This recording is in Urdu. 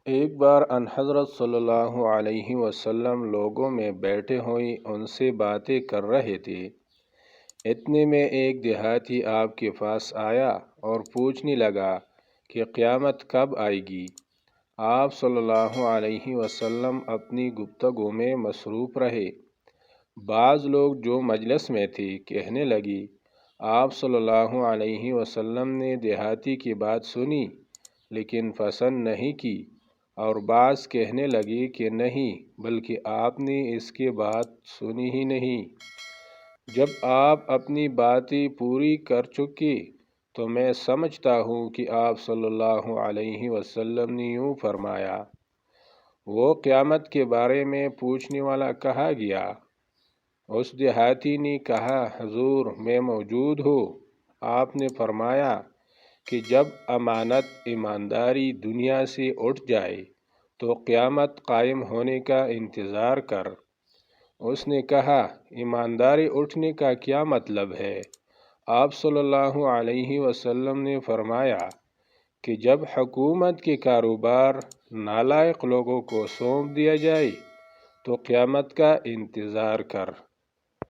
ایک بار ان حضرت صلی اللہ علیہ وسلم لوگوں میں بیٹھے ہوئے ان سے باتیں کر رہے تھے۔ اتنے میں ایک دیہاتی آپ کے پاس آیا اور پوچھنے لگا کہ قیامت کب آئے گی۔ آپ صلی اللہ علیہ وسلم اپنی گفتگو میں مصروف رہے۔ بعض لوگ جو مجلس میں تھے کہنے لگے، آپ صلی اللہ علیہ وسلم نے دیہاتی کی بات سنی لیکن پسند نہیں کی، اور بعض کہنے لگے کہ نہیں، بلکہ آپ نے اس کے بات سنی ہی نہیں۔ جب آپ اپنی باتیں پوری کر چکے تو میں سمجھتا ہوں کہ آپ صلی اللہ علیہ وسلم نے یوں فرمایا، وہ قیامت کے بارے میں پوچھنے والا کہا گیا؟ اس دیہاتی نے کہا، حضور میں موجود ہوں۔ آپ نے فرمایا کہ جب امانت ایمانداری دنیا سے اٹھ جائے تو قیامت قائم ہونے کا انتظار کر۔ اس نے کہا، ایمانداری اٹھنے کا کیا مطلب ہے؟ آپ صلی اللہ علیہ وسلم نے فرمایا کہ جب حکومت کے کاروبار نالائق لوگوں کو سونپ دیا جائے تو قیامت کا انتظار کر۔